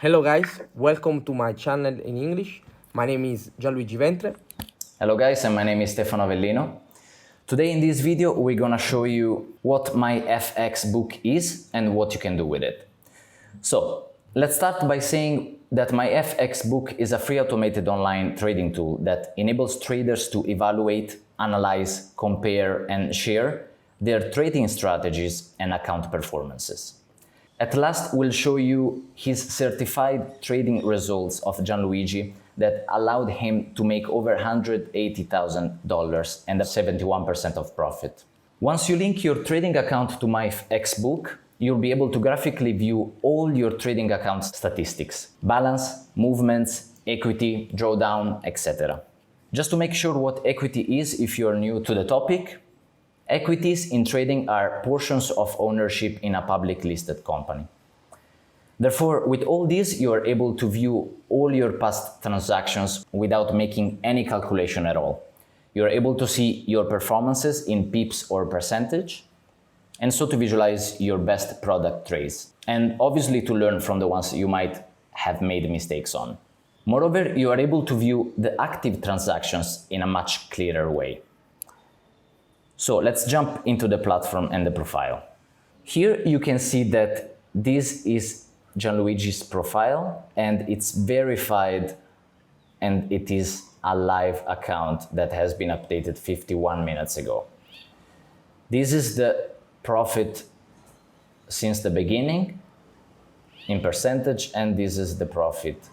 Hello guys, welcome to my channel in English. My name is Gianluigi Ventre. Hello guys, and my name is Stefano Avellino. Today in this video we're gonna show you what MYFXBook is and what you can do with it. So let's start by saying that MYFXBook is a free automated online trading tool that enables traders to evaluate, analyze, compare and share their trading strategies and account performances. At last, we'll show you his certified trading results of Gianluigi that allowed him to make over $180,000 and a 71% of profit. Once you link your trading account to MYFXBook, you'll be able to graphically view all your trading account statistics, balance, movements, equity, drawdown, etc. Just to make sure what equity is if you're new to the topic, equities in trading are portions of ownership in a public listed company. Therefore, with all this, you are able to view all your past transactions without making any calculation at all. You are able to see your performances in pips or percentage, and so to visualize your best product trades, and obviously to learn from the ones you might have made mistakes on. Moreover, you are able to view the active transactions in a much clearer way. So let's jump into the platform and the profile. Here you can see that this is Gianluigi's profile and it's verified and it is a live account that has been updated 51 minutes ago. This is the profit since the beginning in percentage, and this is the profit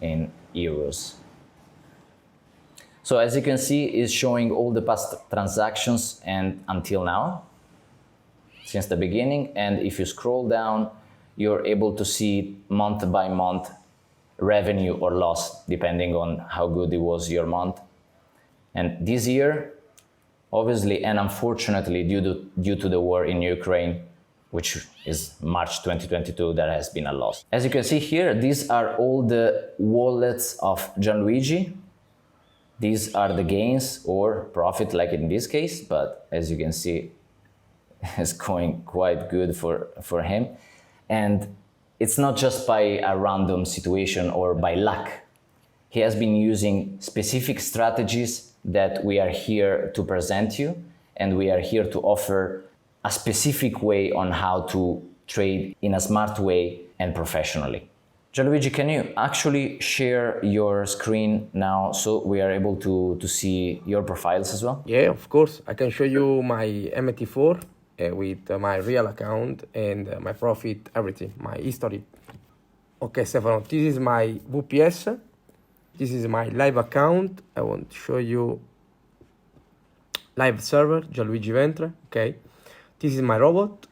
in euros. So as you can see, it's showing all the past transactions and until now, since the beginning. And if you scroll down, you're able to see month by month revenue or loss, depending on how good it was your month. And this year, obviously and unfortunately, due to the war in Ukraine, which is March 2022, there has been a loss. As you can see here, these are all the wallets of Gianluigi. These are the gains or profit, like in this case, but as you can see, it's going quite good for him. And it's not just by a random situation or by luck. He has been using specific strategies that we are here to present you, and we are here to offer a specific way on how to trade in a smart way and professionally. Gianluigi, can you actually share your screen now so we are able to see your profiles as well? Yeah, of course. I can show you my MT4 with my real account and my profit, everything, my history. Okay, Stefano, this is my VPS. This is my live account. I want to show you live server, Gianluigi Ventre. Okay, this is my robot.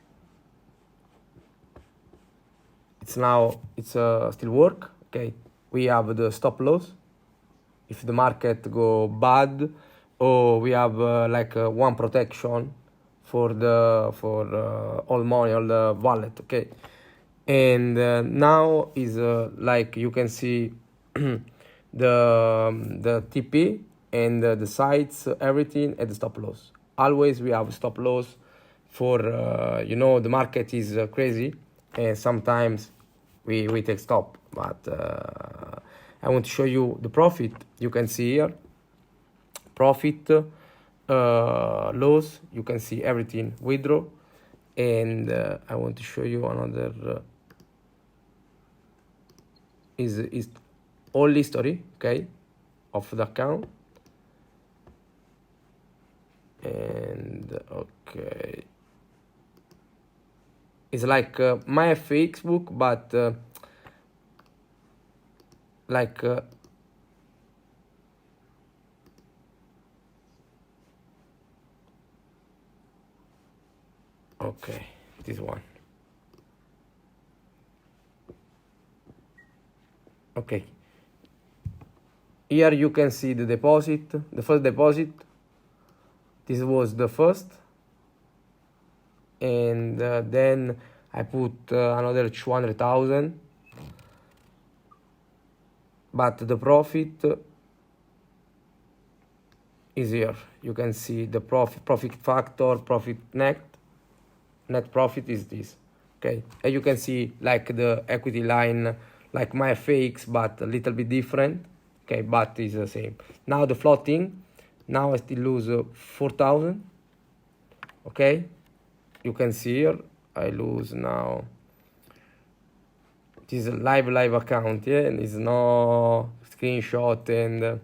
It's still work. Okay, we have the stop loss if the market go bad, or we have one protection for all money, all the wallet. Okay, and now is like you can see the TP and the sites, everything at the stop loss. Always we have stop loss for the market is crazy, and sometimes we take stop, but I want to show you the profit. You can see here profit, loss, you can see everything, withdraw, and I want to show you another is all history, okay, of the account. And okay, it's like MYFXBook, but okay, this one. Okay, here you can see the deposit, the first deposit. This was the first, and then I put another 200,000, but the profit is here. You can see the profit factor, profit net profit is this. Okay, and you can see like the equity line like MYFX, but a little bit different. Okay, but it's the same. Now the floating, now I still lose 4,000. Okay, you can see here, I lose now. This is a live account, yeah, and it's no screenshot, and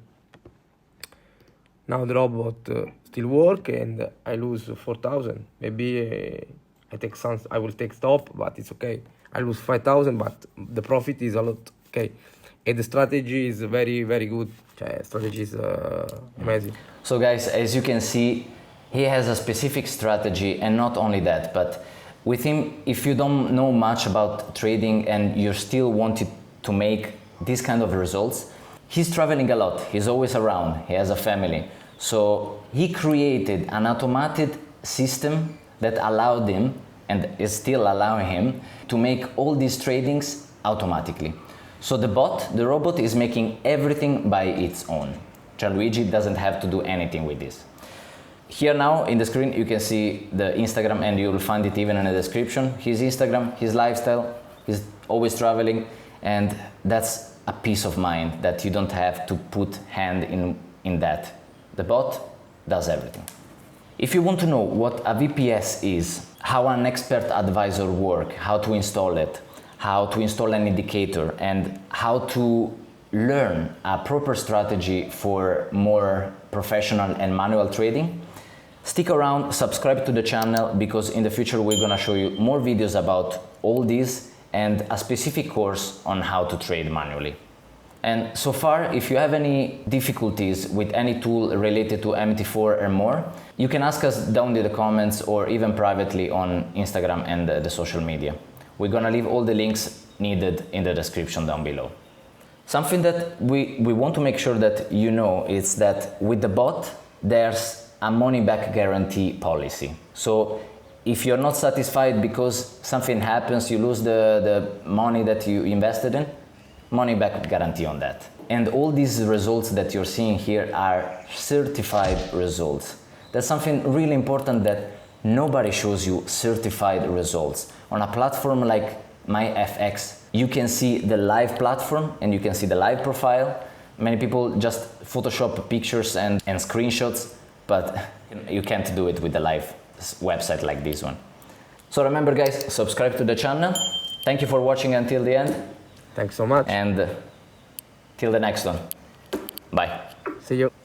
now the robot still work, and I lose 4,000. Maybe I will take stop, but it's okay. I lose 5,000, but the profit is a lot. Okay, and the strategy is very good. Strategy is amazing. So guys, as you can see, he has a specific strategy, and not only that, but with him, if you don't know much about trading and you still wanted to make this kind of results, he's traveling a lot, he's always around, he has a family. So he created an automated system that allowed him, and is still allowing him, to make all these tradings automatically. So the bot, the robot, is making everything by its own. Gianluigi doesn't have to do anything with this. Here now in the screen you can see the Instagram, and you'll find it even in the description. His Instagram, his lifestyle, he's always traveling, and that's a peace of mind that you don't have to put hand in that. The bot does everything. If you want to know what a VPS is, how an expert advisor works, how to install it, how to install an indicator, and how to learn a proper strategy for more professional and manual trading, stick around, subscribe to the channel, because in the future we're gonna show you more videos about all these and a specific course on how to trade manually. And so far, if you have any difficulties with any tool related to MT4 or more, you can ask us down in the comments or even privately on Instagram and the social media. We're gonna leave all the links needed in the description down below. Something that we want to make sure that you know is that with the bot, there's a money-back guarantee policy. So if you're not satisfied because something happens, you lose the money that you invested in, money-back guarantee on that. And all these results that you're seeing here are certified results. That's something really important, that nobody shows you certified results. On a platform like MYFX, you can see the live platform and you can see the live profile. Many people just Photoshop pictures and screenshots, but you can't do it with a live website like this one. So remember guys, subscribe to the channel. Thank you for watching until the end. Thanks so much. And till the next one. Bye. See you.